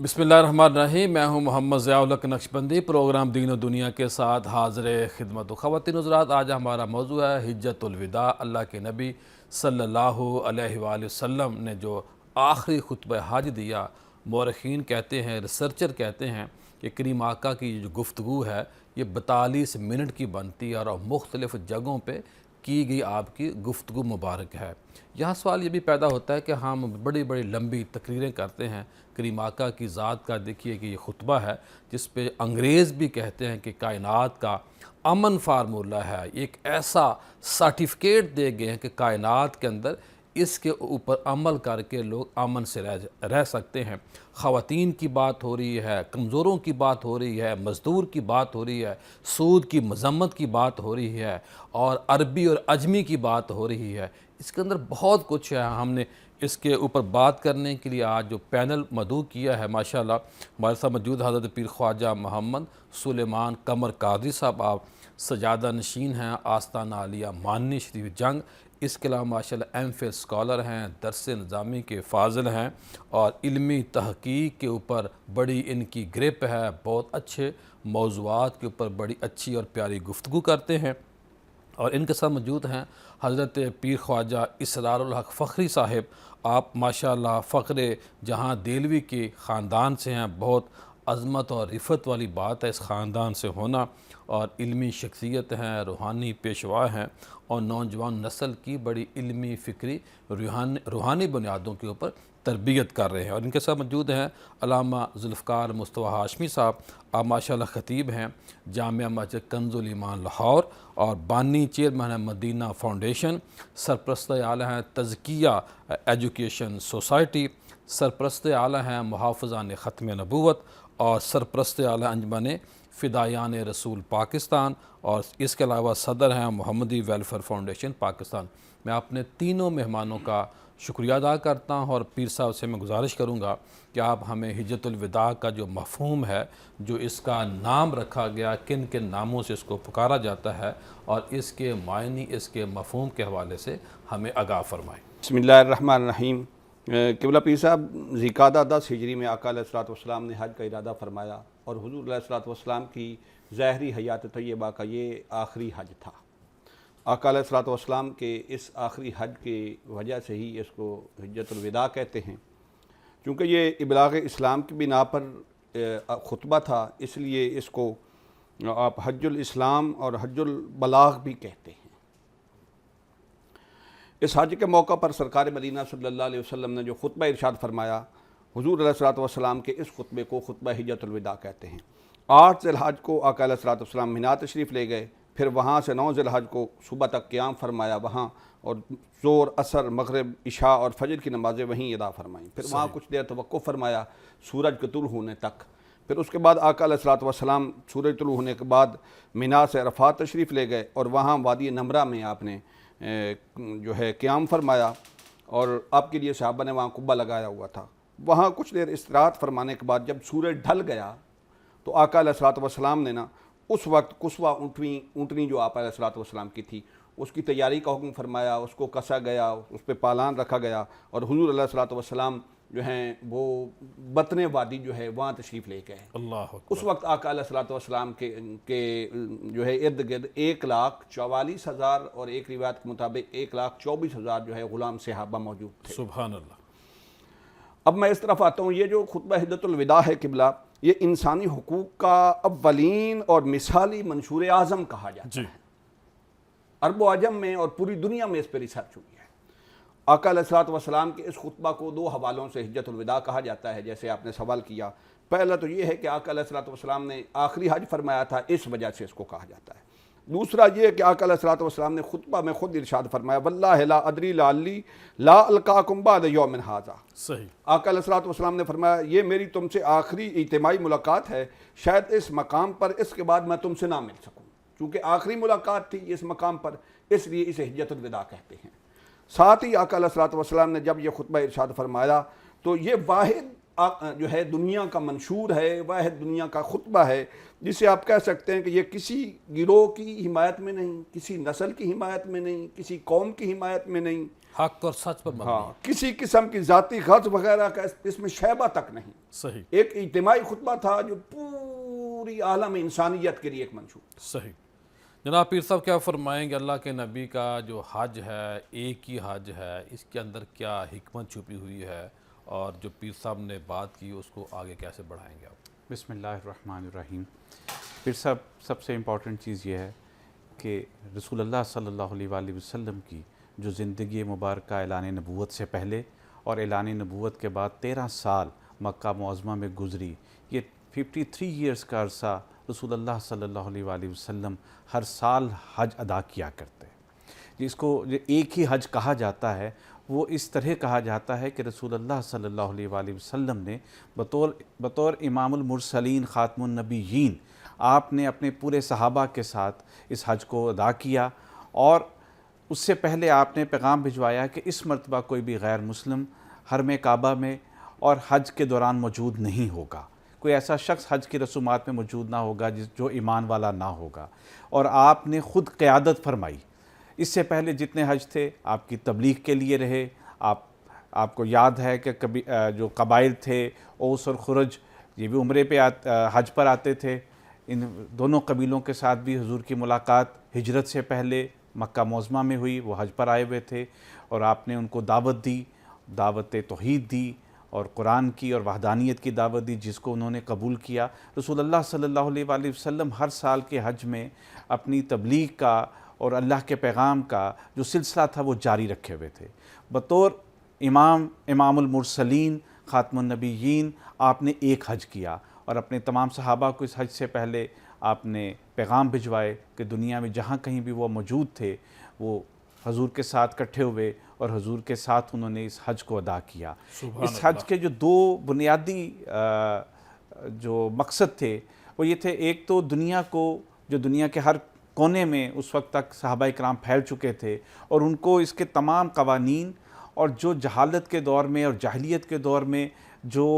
بسم اللہ الرحمن الرحیم۔ میں ہوں محمد ضیاء الحق نقشبندی، پروگرام دین و دنیا کے ساتھ حاضر خدمت و خواتین حضرات، آج ہمارا موضوع ہے حجۃ الوداع۔ اللہ کے نبی صلی اللہ علیہ وآلہ وسلم نے جو آخری خطبہ حج دیا، مورخین کہتے ہیں، ریسرچر کہتے ہیں کہ کریم آقا کی جو گفتگو ہے یہ 42 منٹ کی بنتی ہے اور مختلف جگہوں پہ کی گئی آپ کی گفتگو مبارک ہے۔ یہاں سوال یہ بھی پیدا ہوتا ہے کہ ہم بڑی بڑی لمبی تقریریں کرتے ہیں، کریم آقا کی ذات کا دیکھیے کہ یہ خطبہ ہے جس پہ انگریز بھی کہتے ہیں کہ کائنات کا امن فارمولہ ہے، ایک ایسا سرٹیفکیٹ دے گئے ہیں کہ کائنات کے اندر اس کے اوپر عمل کر کے لوگ امن سے رہ سکتے ہیں۔ خواتین کی بات ہو رہی ہے، کمزوروں کی بات ہو رہی ہے، مزدور کی بات ہو رہی ہے، سود کی مذمت کی بات ہو رہی ہے، اور عربی اور عجمی کی بات ہو رہی ہے۔ اس کے اندر بہت کچھ ہے۔ ہم نے اس کے اوپر بات کرنے کے لیے آج جو پینل مدعو کیا ہے، ماشاءاللہ ہمارے ساتھ موجود حضرت پیر خواجہ محمد سلیمان قمر قادری صاحب، آپ سجادہ نشین ہیں آستانہ عالیہ مانی شریف جنگ، اس کے علاوہ ماشاءاللہ ایم فل اسکالر ہیں، درس نظامی کے فاضل ہیں، اور علمی تحقیق کے اوپر بڑی ان کی گرپ ہے، بہت اچھے موضوعات کے اوپر بڑی اچھی اور پیاری گفتگو کرتے ہیں۔ اور ان کے ساتھ موجود ہیں حضرت پیر خواجہ اسرار الحق فخری صاحب، آپ ماشاءاللہ فخر جہاں دہلوی کے خاندان سے ہیں، بہت عظمت اور رفت والی بات ہے اس خاندان سے ہونا، اور علمی شخصیت ہیں، روحانی پیشوا ہیں، اور نوجوان نسل کی بڑی علمی فکری روحانی بنیادوں کے اوپر تربیت کر رہے ہیں۔ اور ان کے ساتھ موجود ہیں علامہ ذوالفقار مصطفیٰ ہاشمی صاحب، آپ ماشاءاللہ خطیب ہیں جامعہ مسجد کنز الایمان لاہور، اور بانی چیئرمین ہیں مدینہ فاؤنڈیشن، سرپرست اعلیٰ ہیں تزکیہ ایجوکیشن سوسائٹی، سرپرست اعلیٰ ہیں محافظان ختم نبوت، اور سرپرست اعلیٰ انجمن فدائیان رسول پاکستان، اور اس کے علاوہ صدر ہیں محمدی ویلفیئر فاؤنڈیشن پاکستان۔ میں اپنے تینوں مہمانوں کا شکریہ ادا کرتا ہوں، اور پیر صاحب سے میں گزارش کروں گا کہ آپ ہمیں حجۃ الوداع کا جو مفہوم ہے، جو اس کا نام رکھا گیا، کن کن ناموں سے اس کو پکارا جاتا ہے، اور اس کے معنی، اس کے مفہوم کے حوالے سے ہمیں آگاہ فرمائیں۔ بسم اللہ الرحمن الرحیم۔ قبلہ پیر صاحب، ذوالقعدہ 10 ہجری میں آقا علیہ السلام نے حج کا ارادہ فرمایا، اور حضور علیہ السلام کی ظاہری حیات طیبہ کا یہ آخری حج تھا۔ آقا علیہ السلام کے اس آخری حج کی وجہ سے ہی اس کو حجۃ الوداع کہتے ہیں، چونکہ یہ ابلاغ اسلام کی بنا پر خطبہ تھا، اس لیے اس کو آپ حج الاسلام اور حج البلاغ بھی کہتے ہیں۔ اس حج کے موقع پر سرکار مدینہ صلی اللہ علیہ وسلم نے جو خطبہ ارشاد فرمایا، حضور علیہ السلام کے اس خطبے کو خطبہ حجۃ الوداع کہتے ہیں۔ 8 ذی الحج کو آقا علیہ السلام مینا تشریف لے گئے، پھر وہاں سے 9 ذی الحج کو صبح تک قیام فرمایا وہاں، اور ظہر، عصر، مغرب، عشاء اور فجر کی نمازیں وہیں ادا فرمائیں، پھر وہاں کچھ دیر توقف فرمایا سورج کے طلوع ہونے تک۔ پھر اس کے بعد آقا علیہ السلام سورج طلوع ہونے کے بعد مینا سے عرفات تشریف لے گئے، اور وہاں وادی نمرہ میں آپ نے جو ہے قیام فرمایا، اور آپ کے لیے صحابہ نے وہاں قبہ لگایا ہوا تھا۔ وہاں کچھ دیر استراحت فرمانے کے بعد جب سورج ڈھل گیا تو آقا علیہ السلام نے اس وقت قصوہ اونٹنی جو آقا علیہ السلام کی تھی، اس کی تیاری کا حکم فرمایا، اس کو کسا گیا، اس پہ پالان رکھا گیا، اور حضور علیہ السلام جو ہیں وہ بطن وادی جو ہے وہاں تشریف لے گئے۔ اللہ اس وقت آقا علیہ السلام کے جو ہے ارد گرد 1,44,000 اور ایک روایت کے مطابق 1,24,000 جو ہے غلام صحابہ موجود تھے۔ سبحان اللہ۔ اب میں اس طرف آتا ہوں، یہ جو خطبہ حجۃ الوداع ہے قبلہ، یہ انسانی حقوق کا اولین اور مثالی منشور اعظم کہا جاتا ہے۔ عرب و عجم میں اور پوری دنیا میں اس پہ ریسرچ ہوئی ہے۔ آقا علیہ السلام کے اس خطبہ کو 2 حوالوں سے حجۃ الوداع کہا جاتا ہے، جیسے آپ نے سوال کیا۔ پہلا تو یہ ہے کہ آقا علیہ السلام نے آخری حج فرمایا تھا، اس وجہ سے اس کو کہا جاتا ہے۔ دوسرا یہ کہ آقا علیہ السلام نے خطبہ میں خود ارشاد فرمایا، واللہ لا ادری لعلی لا القاکم بعد یوم ھذا۔ صحیح۔ آقا علیہ السلام نے فرمایا یہ میری تم سے آخری اجتماعی ملاقات ہے، شاید اس مقام پر اس کے بعد میں تم سے نہ مل سکوں، چونکہ آخری ملاقات تھی اس مقام پر، اس لیے اسے حجۃ الوداع کہتے ہیں۔ ساتھ ہی آقا علیہ السلام نے جب یہ خطبہ ارشاد فرمایا تو یہ واحد جو ہے دنیا کا منشور ہے، واحد دنیا کا خطبہ ہے، جسے آپ کہہ سکتے ہیں کہ یہ کسی گروہ کی حمایت میں نہیں، کسی نسل کی حمایت میں نہیں، کسی قوم کی حمایت میں نہیں، حق اور سچ پر مبنی ہے۔ کسی قسم کی ذاتی غرض وغیرہ کا اس میں شیبہ تک نہیں۔ صحیح ایک اجتماعی خطبہ تھا جو پوری عالم انسانیت کے لیے ایک منشور۔ صحیح۔ جناب پیر صاحب کیا فرمائیں گے، اللہ کے نبی کا جو حج ہے، ایک ہی حج ہے، اس کے اندر کیا حکمت چھپی ہوئی ہے، اور جو پیر صاحب نے بات کی اس کو آگے کیسے بڑھائیں گے آپ؟ بسم اللہ الرحمن الرحیم۔ پھر سب سے امپورٹنٹ چیز یہ ہے کہ رسول اللہ صلی اللہ علیہ وآلہ وسلم کی جو زندگی مبارکہ اعلان نبوت سے پہلے اور اعلان نبوت کے بعد 13 سال مکہ معظمہ میں گزری، یہ 53 ایئرز کا عرصہ رسول اللہ صلی اللہ علیہ وآلہ وسلم ہر سال حج ادا کیا کرتے ہیں۔ جس کو ایک ہی حج کہا جاتا ہے، وہ اس طرح کہا جاتا ہے کہ رسول اللہ صلی اللہ علیہ وآلہ وسلم نے بطور امام المرسلین خاتم النبیین آپ نے اپنے پورے صحابہ کے ساتھ اس حج کو ادا کیا، اور اس سے پہلے آپ نے پیغام بھجوایا کہ اس مرتبہ کوئی بھی غیر مسلم حرم کعبہ میں اور حج کے دوران موجود نہیں ہوگا، کوئی ایسا شخص حج کی رسومات میں موجود نہ ہوگا جو ایمان والا نہ ہوگا، اور آپ نے خود قیادت فرمائی۔ اس سے پہلے جتنے حج تھے آپ کی تبلیغ کے لیے رہے۔ آپ کو یاد ہے کہ کبھی جو قبائل تھے اوس اور خرج، یہ بھی عمرے پہ حج پر آتے تھے۔ ان دونوں قبیلوں کے ساتھ بھی حضور کی ملاقات ہجرت سے پہلے مکہ معظمہ میں ہوئی، وہ حج پر آئے ہوئے تھے، اور آپ نے ان کو دعوت دی، دعوت توحید دی اور قرآن کی اور وحدانیت کی دعوت دی، جس کو انہوں نے قبول کیا۔ رسول اللہ صلی اللہ علیہ وآلہ وسلم ہر سال کے حج میں اپنی تبلیغ کا اور اللہ کے پیغام کا جو سلسلہ تھا وہ جاری رکھے ہوئے تھے۔ بطور امام المرسلین خاتم النبیین آپ نے ایک حج کیا، اور اپنے تمام صحابہ کو اس حج سے پہلے آپ نے پیغام بھجوائے کہ دنیا میں جہاں کہیں بھی وہ موجود تھے وہ حضور کے ساتھ اکٹھے ہوئے، اور حضور کے ساتھ انہوں نے اس حج کو ادا کیا۔ اس حج کے جو دو بنیادی جو مقصد تھے وہ یہ تھے، ایک تو دنیا کو، جو دنیا کے ہر کونے میں اس وقت تک صحابہ کرام پھیل چکے تھے، اور ان کو اس کے تمام قوانین اور جو جہالت کے دور میں اور جاہلیت کے دور میں جو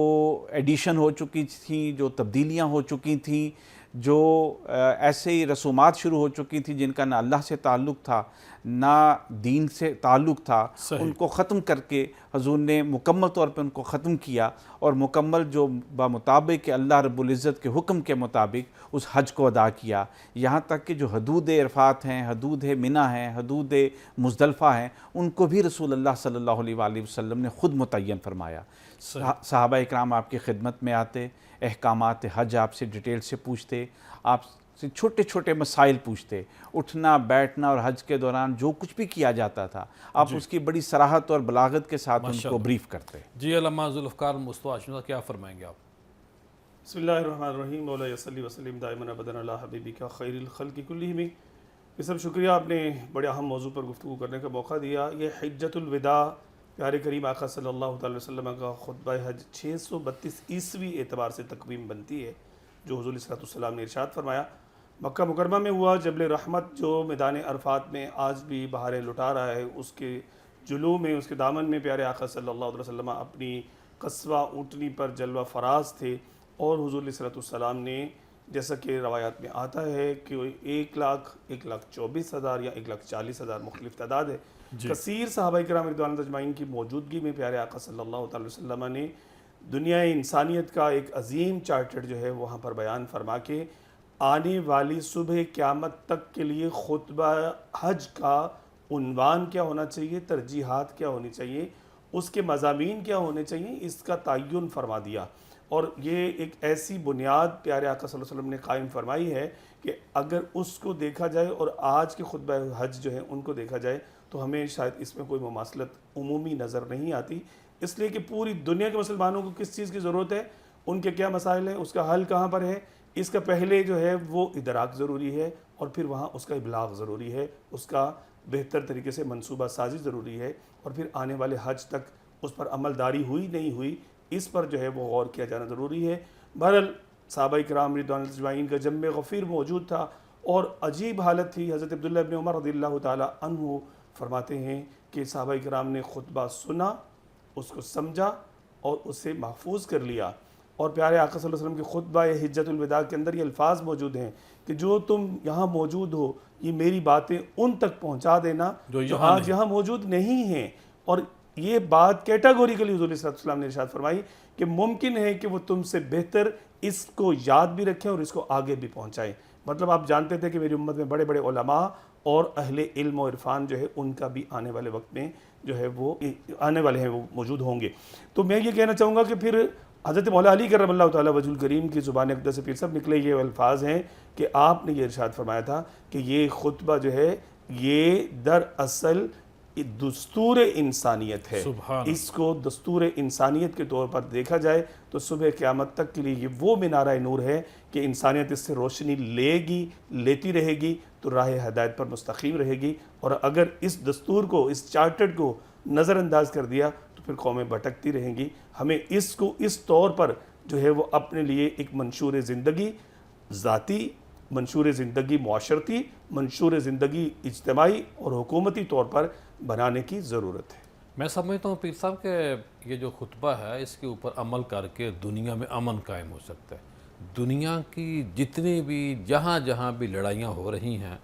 ایڈیشن ہو چکی تھیں، جو تبدیلیاں ہو چکی تھیں، جو ایسے ہی رسومات شروع ہو چکی تھیں جن کا نہ اللہ سے تعلق تھا نہ دین سے تعلق تھا، ان کو ختم کر کے حضور نے مکمل طور پہ ان کو ختم کیا، اور مکمل جو بمطابق اللہ رب العزت کے حکم کے مطابق اس حج کو ادا کیا۔ یہاں تک کہ جو حدود عرفات ہیں، حدود منی ہیں، حدود مزدلفہ ہیں، ان کو بھی رسول اللہ صلی اللہ علیہ وآلہ وسلم نے خود متعین فرمایا۔ صحابہ اکرام آپ کی خدمت میں آتے، احکامات حج آپ سے ڈیٹیل سے پوچھتے، آپ سے چھوٹے چھوٹے مسائل پوچھتے، اٹھنا بیٹھنا اور حج کے دوران جو کچھ بھی کیا جاتا تھا آپ اس کی بڑی صراحت اور بلاغت کے ساتھ ان کو بریف کرتے۔ جی علامہ ذوالفقار مصطفیٰ کیا فرمائیں گے آپ؟ بسم اللہ الرحمن الرحیم۔ مولا صلی وسلم دائما ابدا علی حبیبک خیر الخلق کلہم۔ یہ سب شکریہ، آپ نے بڑے اہم موضوع پر گفتگو کرنے کا موقع دیا۔ یہ حجۃ الوداع، پیارے کریم آقا صلی اللہ تعالی وسلم کا خطبہ حج 632 عیسوی اعتبار سے تقویم بنتی ہے، جو حضور صلی اللہ علیہ وسلم نے ارشاد فرمایا مکہ مکرمہ میں ہوا۔ جبل رحمت جو میدان عرفات میں آج بھی بہاریں لٹا رہا ہے، اس کے جلوہ میں، اس کے دامن میں پیارے آقا صلی اللہ علیہ وسلم اپنی قصوہ اونٹنی پر جلوہ فراز تھے، اور حضور صلی اللہ علیہ وسلم نے، جیسا کہ روایات میں آتا ہے کہ 1,24,000 یا 1,40,000 مختلف تعداد ہے، کثیر صحابہ کرام رضوان اللہ اجمعین کی موجودگی میں پیارے آقا صلی اللہ تعالی وسلم نے دنیا انسانیت کا ایک عظیم چارٹر جو ہے وہاں پر بیان فرما کے آنے والی صبح قیامت تک کے لیے خطبہ حج کا عنوان کیا ہونا چاہیے، ترجیحات کیا ہونی چاہیے، اس کے مضامین کیا ہونے چاہیے، اس کا تعین فرما دیا۔ اور یہ ایک ایسی بنیاد پیارے آقا صلی اللہ علیہ وسلم نے قائم فرمائی ہے کہ اگر اس کو دیکھا جائے اور آج کے خطبہ حج جو ہیں ان کو دیکھا جائے تو ہمیں شاید اس میں کوئی مماثلت عمومی نظر نہیں آتی، اس لیے کہ پوری دنیا کے مسلمانوں کو کس چیز کی ضرورت ہے، ان کے کیا مسائل ہیں، اس کا حل کہاں پر ہے، اس کا پہلے جو ہے وہ ادراک ضروری ہے، اور پھر وہاں اس کا ابلاغ ضروری ہے، اس کا بہتر طریقے سے منصوبہ سازی ضروری ہے، اور پھر آنے والے حج تک اس پر عمل داری ہوئی نہیں ہوئی اس پر جو ہے وہ غور کیا جانا ضروری ہے۔ بہرحال صحابہ کرام رضوان اللہ اجمعین کا جم غفیر موجود تھا، اور عجیب حالت تھی۔ حضرت عبداللہ ابن عمر رضی اللہ تعالی عنہ فرماتے ہیں کہ صحابہ کرام نے خطبہ سنا، اس کو سمجھا، اور اسے محفوظ کر لیا. اور پیارے آقا صلی اللہ علیہ وسلم کے خطبہ حجۃ الوداع کے اندر یہ الفاظ موجود ہیں کہ جو تم یہاں موجود ہو یہ میری باتیں ان تک پہنچا دینا جو آج یہاں موجود نہیں ہیں. اور یہ بات کیٹاگوریکلی حضور صلی اللہ علیہ وسلم نے ارشاد فرمائی کہ ممکن ہے کہ وہ تم سے بہتر اس کو یاد بھی رکھیں اور اس کو آگے بھی پہنچائیں. مطلب آپ جانتے تھے کہ میری امت میں بڑے بڑے علماء اور اہل علم و عرفان جو ہے ان کا بھی آنے والے وقت میں جو ہے وہ آنے والے ہیں وہ موجود ہوں گے. تو میں یہ کہنا چاہوں گا کہ پھر حضرت مولا علی کرم اللہ تعالیٰ وجہ الکریم کی زبان اقدس سے پھر سب نکلے یہ الفاظ ہیں کہ آپ نے یہ ارشاد فرمایا تھا کہ یہ خطبہ جو ہے یہ دراصل دستور انسانیت ہے. اس کو دستور انسانیت کے طور پر دیکھا جائے تو صبح قیامت تک کے لیے یہ وہ منارہ نور ہے کہ انسانیت اس سے روشنی لیتی رہے گی تو راہ ہدایت پر مستقیم رہے گی. اور اگر اس دستور کو اس چارٹر کو نظر انداز کر دیا تو پھر قومیں بھٹکتی رہیں گی. ہمیں اس کو اس طور پر جو ہے وہ اپنے لیے ایک منشور زندگی ذاتی، منشور زندگی معاشرتی، منشور زندگی اجتماعی اور حکومتی طور پر بنانے کی ضرورت ہے. میں سمجھتا ہوں پیر صاحب کہ یہ جو خطبہ ہے اس کے اوپر عمل کر کے دنیا میں امن قائم ہو سکتا ہے. دنیا کی جتنی بھی جہاں جہاں بھی لڑائیاں ہو رہی ہیں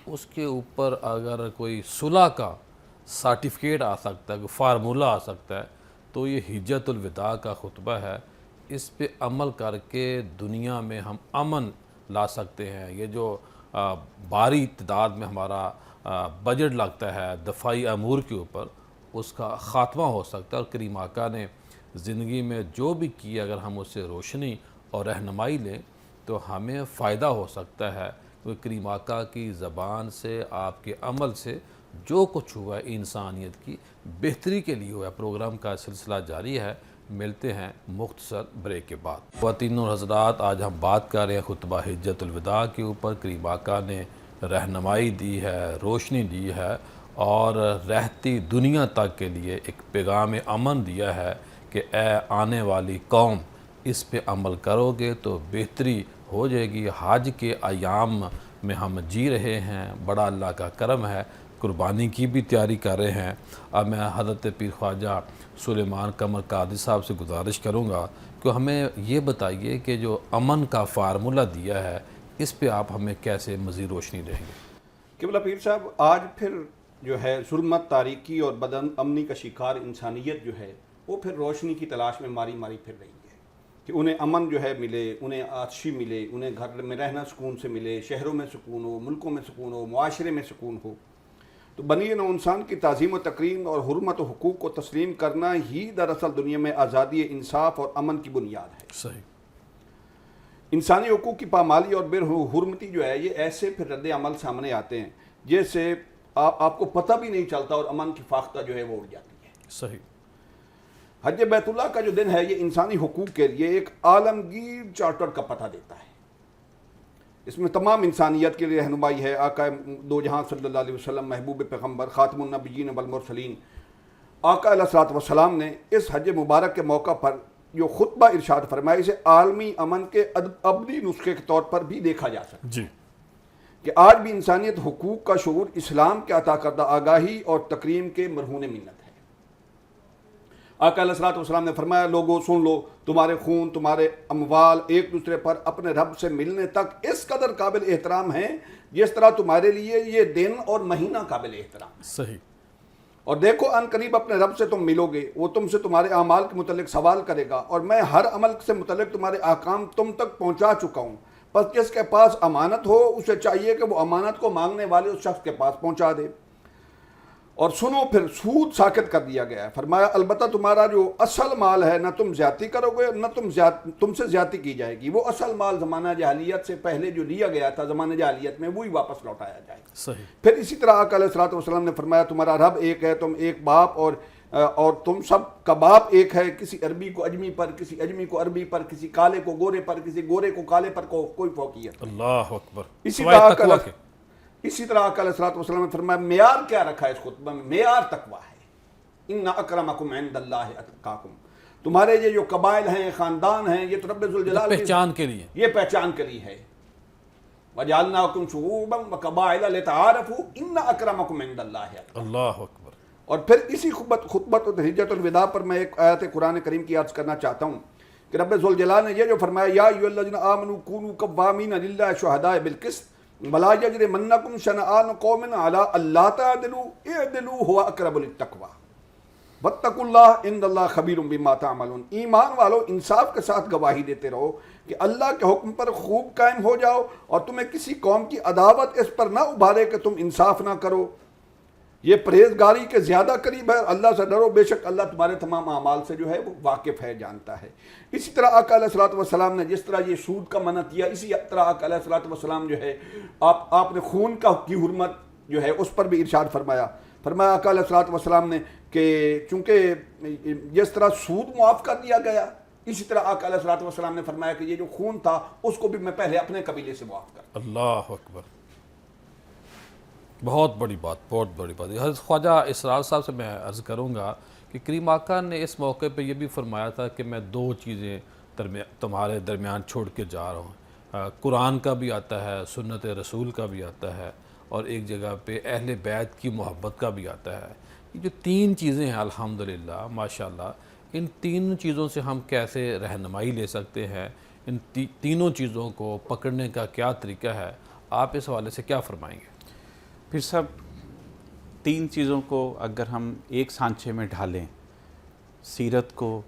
اس کے اوپر اگر کوئی صلح کا سرٹیفکیٹ آ سکتا ہے، کوئی فارمولہ آ سکتا ہے تو یہ حجۃ الوداع کا خطبہ ہے. اس پہ عمل کر کے دنیا میں ہم امن لا سکتے ہیں. یہ جو بھاری تعداد میں ہمارا بجٹ لگتا ہے دفاعی امور کے اوپر اس کا خاتمہ ہو سکتا ہے. اور کریم آقا نے زندگی میں جو بھی کیا اگر ہم اس سے روشنی اور رہنمائی لیں تو ہمیں فائدہ ہو سکتا ہے. کیونکہ کریم آقا کی زبان سے آپ کے عمل سے جو کچھ ہوا ہے انسانیت کی بہتری کے لیے ہوا ہے. پروگرام کا سلسلہ جاری ہے، ملتے ہیں مختصر بریک کے بعد. خواتین اور حضرات، آج ہم بات کر رہے ہیں خطبہ حجۃ الوداع کے اوپر. کریم آقا نے رہنمائی دی ہے، روشنی دی ہے اور رہتی دنیا تک کے لیے ایک پیغام امن دیا ہے کہ اے آنے والی قوم اس پہ عمل کرو گے تو بہتری ہو جائے گی. حج کے ایام میں ہم جی رہے ہیں، بڑا اللہ کا کرم ہے، قربانی کی بھی تیاری کر رہے ہیں. اب میں حضرت پیر خواجہ سلیمان قمر قادری صاحب سے گزارش کروں گا کہ ہمیں یہ بتائیے کہ جو امن کا فارمولہ دیا ہے اس پہ آپ ہمیں کیسے مزید روشنی دیں گے. قبلہ پیر صاحب، آج پھر جو ہے ظلمت، تاریکی اور بدن امنی کا شکار انسانیت جو ہے وہ پھر روشنی کی تلاش میں ماری پھر رہی ہے کہ انہیں امن جو ہے ملے، انہیں آتشی ملے، انہیں گھر میں رہنا سکون سے ملے، شہروں میں سکون ہو، ملکوں میں سکون ہو، معاشرے میں سکون ہو. تو بنی نوع انسان کی تعظیم و تکریم اور حرمت و حقوق کو تسلیم کرنا ہی دراصل دنیا میں آزادی، انصاف اور امن کی بنیاد ہے. صحیح. انسانی حقوق کی پامالی اور بے حرمتی جو ہے یہ ایسے پھر رد عمل سامنے آتے ہیں جیسے آپ کو پتہ بھی نہیں چلتا اور امن کی فاختہ جو ہے وہ اڑ جاتی ہے. صحیح. حج بیت اللہ کا جو دن ہے یہ انسانی حقوق کے لیے ایک عالمگیر چارٹر کا پتہ دیتا ہے. اس میں تمام انسانیت کے لیے رہنمائی ہے. آقا دو جہاں صلی اللہ علیہ وسلم، محبوب پیغمبر، خاتم النبیین والمرسلین آقا علیہ الصلوۃ والسلام نے اس حج مبارک کے موقع پر جو خطبہ ارشاد فرمایا اسے عالمی امن کے ابدی نسخے کے طور پر بھی دیکھا جا سکتا ہے. جی. کہ آج بھی انسانیت حقوق کا شعور اسلام کے عطا کردہ آگاہی اور تکریم کے مرہون منت ہے. آقا علیہ الصلوۃ والسلام نے فرمایا، لوگوں سن لو، تمہارے خون، تمہارے اموال ایک دوسرے پر اپنے رب سے ملنے تک اس قدر قابل احترام ہیں جس طرح تمہارے لیے یہ دن اور مہینہ قابل احترام ہے. صحیح. اور دیکھو ان قریب اپنے رب سے تم ملو گے، وہ تم سے تمہارے اعمال کے متعلق سوال کرے گا اور میں ہر عمل سے متعلق تمہارے احکام تم تک پہنچا چکا ہوں. بس جس کے پاس امانت ہو اسے چاہیے کہ وہ امانت کو مانگنے والے اس شخص کے پاس پہنچا دے. اور سنو، پھر سود ساکت کر دیا گیا ہے. فرمایا البتہ تمہارا جو اصل مال ہے نہ تم زیادتی کرو گے نہ تم سے زیادتی کی جائے گی. وہ اصل مال زمانہ جاہلیت سے پہلے جو لیا گیا تھا زمانہ جاہلیت میں وہی واپس لوٹایا جائے گا. صحیح. پھر اسی طرح آقا علیہ الصلوۃ والسلام نے فرمایا تمہارا رب ایک ہے، تم ایک باپ اور تم سب کا باپ ایک ہے. کسی عربی کو اجمی پر، کسی اجمی کو عربی پر، کسی کالے کو گورے پر، کسی گورے کو کالے پر کوئی فوقیت. اللہ اکبر. اسی طرح آقا علیہ الصلوۃ والسلام نے فرمایا معیار کیا رکھا ہے اس خطبہ میں؟ معیار تقویٰ ہے. ان اکرمکم عند اللہ اتقاکم. تمہارے یہ جو قبائل ہیں، خاندان ہیں، یہ تو رب ذوالجلال پہچان کے لیے، یہ پہچان کے لیے ہے. وجعلناکم شعوبا وقبائل لتعارفوا ان اکرمکم عند اللہ. اللہ اکبر. اور پھر اسی خطبۃ حجۃ الوداع پر میں ایک آیت قرآن کریم کی عرض کرنا چاہتا ہوں کہ رب ذوالجلال نے یہ جو فرمایا یا ایھا الذین آمنوا کونوا قوامین للہ شہداء بالقسط ولا یجرمنکم شنآن قوم علی الا تعدلوا اعدلوا هو اقرب للتقوی واتقوا اللہ ان اللہ خبیر بما تعملون. ایمان والو انصاف کے ساتھ گواہی دیتے رہو کہ اللہ کے حکم پر خوب قائم ہو جاؤ اور تمہیں کسی قوم کی عداوت اس پر نہ ابھارے کہ تم انصاف نہ کرو. یہ پرہیزگاری کے زیادہ قریب ہے. اللہ سے ڈرو، بے شک اللہ تمہارے تمام اعمال سے جو ہے وہ واقف ہے، جانتا ہے. اسی طرح آقا علیہ الصلوۃ والسلام نے جس طرح یہ سود کا منع کیا، اسی طرح آقا علیہ الصلوۃ والسلام جو ہے آپ نے خون کی حرمت جو ہے اس پر بھی ارشاد فرمایا آقا علیہ الصلوۃ والسلام نے کہ چونکہ جس طرح سود معاف کر دیا گیا، اسی طرح آقا علیہ الصلوۃ والسلام نے فرمایا کہ یہ جو خون تھا اس کو بھی میں پہلے اپنے قبیلے سے معاف کر. اللہ اکبر، بہت بڑی بات، بہت بڑی بات. حضرت خواجہ اسرار صاحب سے میں عرض کروں گا کہ کریم آقا نے اس موقع پہ یہ بھی فرمایا تھا کہ میں دو چیزیں تمہارے درمیان چھوڑ کے جا رہا ہوں. قرآن کا بھی آتا ہے، سنت رسول کا بھی آتا ہے، اور ایک جگہ پہ اہل بیت کی محبت کا بھی آتا ہے. یہ جو تین چیزیں ہیں الحمدللہ ماشاءاللہ، ان تین چیزوں سے ہم کیسے رہنمائی لے سکتے ہیں، ان تینوں چیزوں کو پکڑنے کا کیا طریقہ ہے، آپ اس حوالے سے کیا فرمائیں گے؟ پھر سب تین چیزوں کو اگر ہم ایک سانچے میں ڈھالیں، سیرت کو،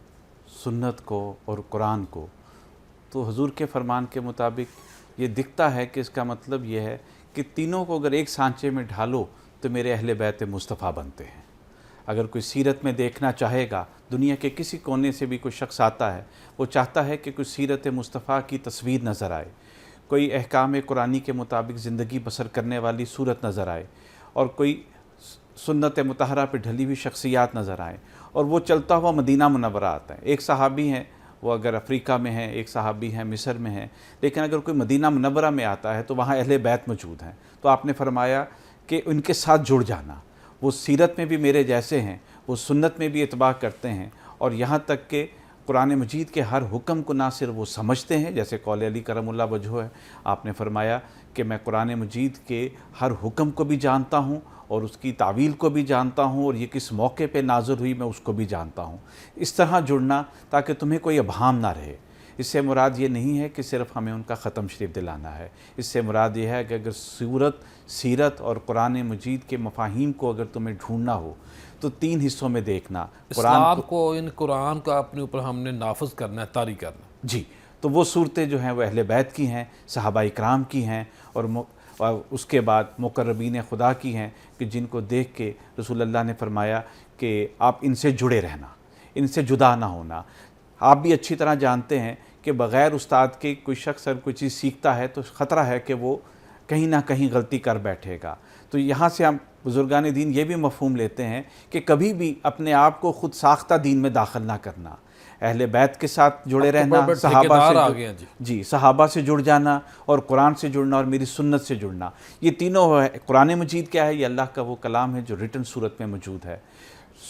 سنت کو اور قرآن کو، تو حضور کے فرمان کے مطابق یہ دکھتا ہے کہ اس کا مطلب یہ ہے کہ تینوں کو اگر ایک سانچے میں ڈھالو تو میرے اہل بیت مصطفیٰ بنتے ہیں. اگر کوئی سیرت میں دیکھنا چاہے گا، دنیا کے کسی کونے سے بھی کوئی شخص آتا ہے، وہ چاہتا ہے کہ کوئی سیرت مصطفیٰ کی تصویر نظر آئے، کوئی احکام قرآنی کے مطابق زندگی بسر کرنے والی صورت نظر آئے، اور کوئی سنت مطہرہ پہ ڈھلی ہوئی شخصیات نظر آئے، اور وہ چلتا ہوا مدینہ منورہ آتا ہے. ایک صحابی ہیں وہ اگر افریقہ میں ہیں، ایک صحابی ہیں مصر میں ہیں، لیکن اگر کوئی مدینہ منورہ میں آتا ہے تو وہاں اہل بیت موجود ہیں. تو آپ نے فرمایا کہ ان کے ساتھ جڑ جانا، وہ سیرت میں بھی میرے جیسے ہیں، وہ سنت میں بھی اتباع کرتے ہیں، اور یہاں تک کہ قرآن مجید کے ہر حکم کو نہ صرف وہ سمجھتے ہیں، جیسے قول علی کرم اللہ وجہہ ہے، آپ نے فرمایا کہ میں قرآن مجید کے ہر حکم کو بھی جانتا ہوں اور اس کی تعویل کو بھی جانتا ہوں، اور یہ کس موقع پہ نازل ہوئی میں اس کو بھی جانتا ہوں. اس طرح جڑنا تاکہ تمہیں کوئی ابہام نہ رہے. اس سے مراد یہ نہیں ہے کہ صرف ہمیں ان کا ختم شریف دلانا ہے. اس سے مراد یہ ہے کہ اگر سیرت اور قرآن مجید کے مفاہیم کو اگر تمہیں ڈھونڈنا ہو تو تین حصوں میں دیکھنا. اسلام کو، ان قرآن کا اپنے اوپر ہم نے نافذ کرنا ہے، طاری کرنا. جی، تو وہ صورتیں جو ہیں وہ اہل بیت کی ہیں، صحابہ اکرام کی ہیں، اور اس کے بعد مقربین خدا کی ہیں کہ جن کو دیکھ کے رسول اللہ نے فرمایا کہ آپ ان سے جڑے رہنا، ان سے جدا نہ ہونا. آپ بھی اچھی طرح جانتے ہیں کہ بغیر استاد کے کوئی شخص اگر کوئی چیز سیکھتا ہے تو خطرہ ہے کہ وہ کہیں نہ کہیں غلطی کر بیٹھے گا. تو یہاں سے ہم بزرگان دین یہ بھی مفہوم لیتے ہیں کہ کبھی بھی اپنے آپ کو خود ساختہ دین میں داخل نہ کرنا، اہل بیت کے ساتھ جڑے رہنا، صحابہ سے جڑ جانا، اور قرآن سے جڑنا، اور میری سنت سے جڑنا. یہ تینوں ہے. قرآن مجید کیا ہے؟ یہ اللہ کا وہ کلام ہے جو ریٹن صورت میں موجود ہے،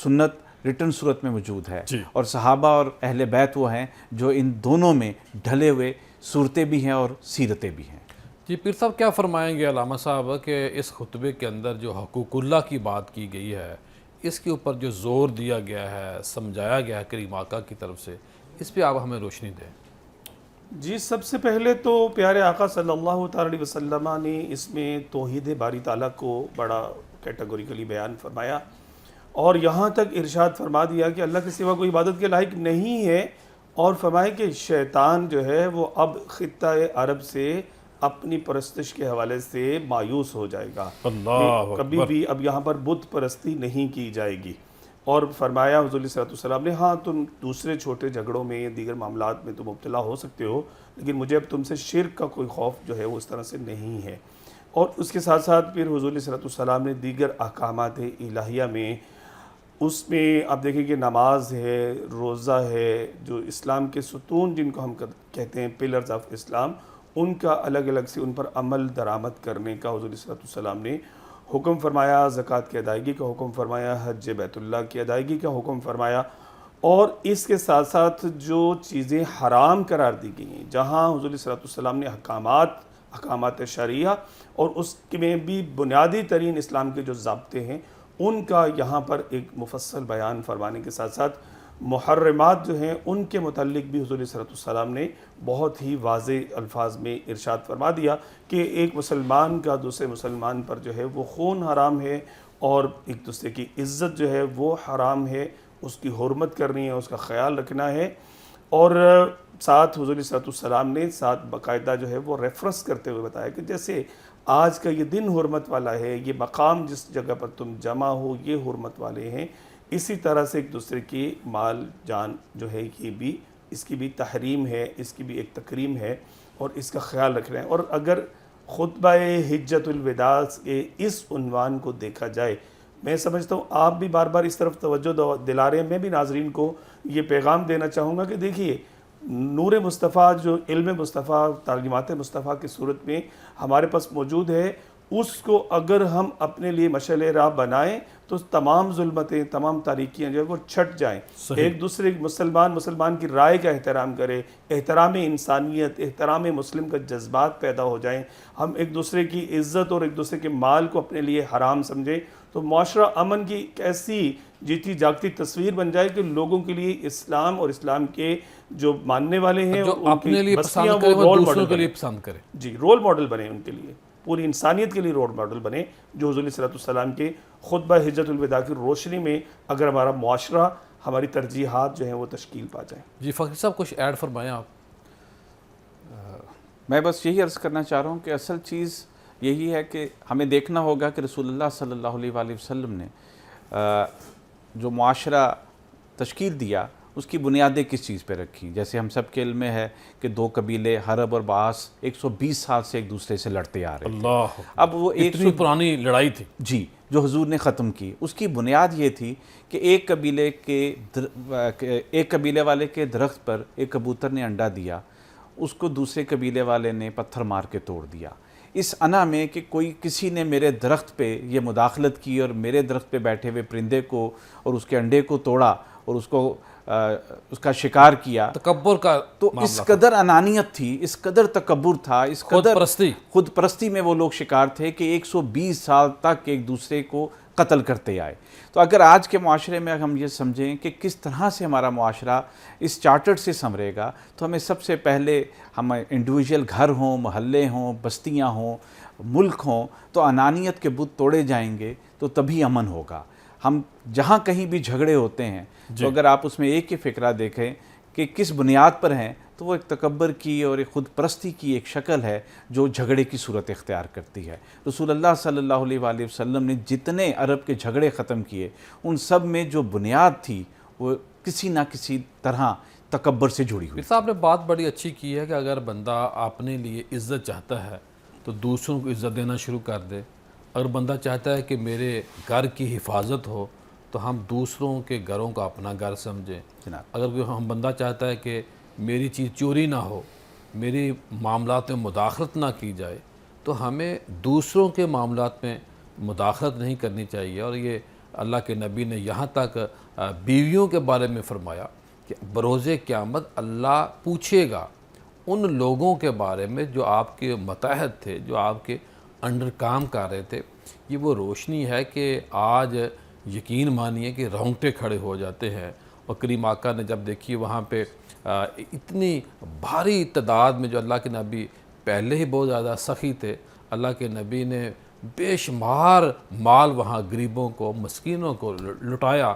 سنت ریٹن صورت میں موجود ہے، اور صحابہ اور اہل بیت وہ ہیں جو ان دونوں میں ڈھلے ہوئے صورتیں بھی ہیں اور سیرتیں بھی ہیں. جی پیر صاحب کیا فرمائیں گے علامہ صاحب کہ اس خطبے کے اندر جو حقوق اللہ کی بات کی گئی ہے، اس کے اوپر جو زور دیا گیا ہے، سمجھایا گیا ہے کریم آقا کی طرف سے، اس پہ آپ ہمیں روشنی دیں. جی، سب سے پہلے تو پیارے آقا صلی اللہ تعالی وسلم نے اس میں توحید باری تعالیٰ کو بڑا کیٹیگوریکلی بیان فرمایا، اور یہاں تک ارشاد فرما دیا کہ اللہ کے سوا کوئی عبادت کے لائق نہیں ہے، اور فرمایا کہ شیطان جو ہے وہ اب خطہ عرب سے اپنی پرستش کے حوالے سے مایوس ہو جائے گا. اللہ کبھی بھی اب یہاں پر بت پرستی نہیں کی جائے گی. اور فرمایا حضور صلی اللہ علیہ وسلم نے، ہاں تم دوسرے چھوٹے جھگڑوں میں، دیگر معاملات میں تم مبتلا ہو سکتے ہو، لیکن مجھے اب تم سے شرک کا کوئی خوف جو ہے وہ اس طرح سے نہیں ہے. اور اس کے ساتھ ساتھ پھر حضور صلی اللہ علیہ وسلم نے دیگر احکامات الہیہ میں، اس میں آپ دیکھیں کہ نماز ہے، روزہ ہے، جو اسلام کے ستون جن کو ہم کہتے ہیں پلرز آف اسلام، ان کا الگ الگ سے ان پر عمل درآمد کرنے کا حضور صلی اللہ علیہ وسلم نے حکم فرمایا. زکوٰۃ کی ادائیگی کا حکم فرمایا، حج بیت اللہ کی ادائیگی کا حکم فرمایا. اور اس کے ساتھ ساتھ جو چیزیں حرام قرار دی گئی ہیں، جہاں حضور صلی اللہ علیہ وسلم نے احکامات شرعیہ اور اس میں بھی بنیادی ترین اسلام کے جو ضابطے ہیں ان کا یہاں پر ایک مفصل بیان فرمانے کے ساتھ ساتھ محرمات جو ہیں ان کے متعلق بھی حضور صلی اللہ علیہ وسلم نے بہت ہی واضح الفاظ میں ارشاد فرما دیا کہ ایک مسلمان کا دوسرے مسلمان پر جو ہے وہ خون حرام ہے، اور ایک دوسرے کی عزت جو ہے وہ حرام ہے، اس کی حرمت کرنی ہے، اس کا خیال رکھنا ہے۔ اور ساتھ حضور صلی اللہ علیہ وسلم نے ساتھ باقاعدہ جو ہے وہ ریفرنس کرتے ہوئے بتایا کہ جیسے آج کا یہ دن حرمت والا ہے، یہ مقام جس جگہ پر تم جمع ہو یہ حرمت والے ہیں، اسی طرح سے ایک دوسرے کی مال جان جو ہے یہ بھی اس کی بھی تحریم ہے، اس کی بھی ایک تکریم ہے، اور اس کا خیال رکھ رہے ہیں۔ اور اگر خطبہ حجۃ الوداع کے اس عنوان کو دیکھا جائے، میں سمجھتا ہوں آپ بھی بار بار اس طرف توجہ دلا رہے ہیں، میں بھی ناظرین کو یہ پیغام دینا چاہوں گا کہ دیکھیے نور مصطفیٰ جو علم مصطفیٰ تعلیمات مصطفیٰ کی صورت میں ہمارے پاس موجود ہے، اس کو اگر ہم اپنے لیے مشعل راہ بنائیں تو تمام ظلمتیں، تمام تاریکیاں جو ہے وہ چھٹ جائیں۔ ایک دوسرے مسلمان کی رائے کا احترام کرے، احترام انسانیت، احترام مسلم کا جذبات پیدا ہو جائیں، ہم ایک دوسرے کی عزت اور ایک دوسرے کے مال کو اپنے لیے حرام سمجھیں، تو معاشرہ امن کی ایک ایسی جیتی جاگتی تصویر بن جائے کہ لوگوں کے لیے اسلام اور اسلام کے جو ماننے والے ہیں جو ان اپنے کی لیے بستیاں پسند کرے وہ رول دوسروں ماڈل کے لیے بنے۔ پسند کرے۔ جی، رول ماڈل بنے ان کے لیے، پوری انسانیت کے لیے رول ماڈل بنے، جو حضور صلی اللہ علیہ وسلم کے خطبہ حجۃ الوداع کی روشنی میں اگر ہمارا معاشرہ، ہماری ترجیحات جو ہیں وہ تشکیل پا جائیں۔ جی فقیر صاحب کچھ ایڈ فرمائیں آپ۔ میں بس یہی عرض کرنا چاہ رہا ہوں کہ اصل چیز یہی ہے کہ ہمیں دیکھنا ہوگا کہ رسول اللہ صلی اللہ علیہ وآلہ وسلم نے جو معاشرہ تشکیل دیا اس کی بنیادیں کس چیز پہ رکھی۔ جیسے ہم سب کے علم میں ہے کہ دو قبیلے حرب اور باس 120 سال سے ایک دوسرے سے لڑتے آ رہے ہیں۔ اللہ، اب وہ اتنی پرانی لڑائی تھی جی جو حضور نے ختم کی، اس کی بنیاد یہ تھی کہ ایک قبیلے والے کے درخت پر ایک کبوتر نے انڈا دیا، اس کو دوسرے قبیلے والے نے پتھر مار کے توڑ دیا، اس انا میں کہ کسی نے میرے درخت پہ یہ مداخلت کی اور میرے درخت پہ بیٹھے ہوئے پرندے کو اور اس کے انڈے کو توڑا اور اس کا شکار کیا۔ تکبر کا تو اس قدر انانیت تھی، اس قدر تکبر تھا، اس قدر خود پرستی میں وہ لوگ شکار تھے کہ 120 سال تک ایک دوسرے کو قتل کرتے آئے۔ تو اگر آج کے معاشرے میں ہم یہ سمجھیں کہ کس طرح سے ہمارا معاشرہ اس چارٹر سے سنورے گا، تو ہمیں سب سے پہلے ہم انڈیویجول گھر ہوں، محلے ہوں، بستیاں ہوں، ملک ہوں، تو انانیت کے بت توڑے جائیں گے تو تبھی امن ہوگا۔ ہم جہاں کہیں بھی جھگڑے ہوتے ہیں تو اگر آپ اس میں ایک ہی فقرہ دیکھیں کہ کس بنیاد پر ہیں، تو وہ ایک تکبر کی اور ایک خود پرستی کی ایک شکل ہے جو جھگڑے کی صورت اختیار کرتی ہے۔ رسول اللہ صلی اللہ علیہ وآلہ وسلم نے جتنے عرب کے جھگڑے ختم کیے، ان سب میں جو بنیاد تھی وہ کسی نہ کسی طرح تکبر سے جڑی ہوئی۔ صاحب نے بات بڑی اچھی کی ہے کہ اگر بندہ اپنے لیے عزت چاہتا ہے تو دوسروں کو عزت دینا شروع کر دے، اگر بندہ چاہتا ہے کہ میرے گھر کی حفاظت ہو تو ہم دوسروں کے گھروں کا اپنا گھر سمجھیں۔ اگر کوئی بندہ چاہتا ہے کہ میری چیز چوری نہ ہو، میری معاملات میں مداخلت نہ کی جائے، تو ہمیں دوسروں کے معاملات میں مداخلت نہیں کرنی چاہیے۔ اور یہ اللہ کے نبی نے یہاں تک بیویوں کے بارے میں فرمایا کہ بروز قیامت اللہ پوچھے گا ان لوگوں کے بارے میں جو آپ کے متحد تھے، جو آپ کے انڈر کام کر رہے تھے۔ یہ وہ روشنی ہے کہ آج یقین مانیے کہ رونگٹے کھڑے ہو جاتے ہیں۔ اور کریم آقا نے جب دیکھی وہاں پہ اتنی بھاری تعداد میں جو اللہ کے نبی پہلے ہی بہت زیادہ سخی تھے، اللہ کے نبی نے بے شمار مال وہاں غریبوں کو، مسکینوں کو لٹایا،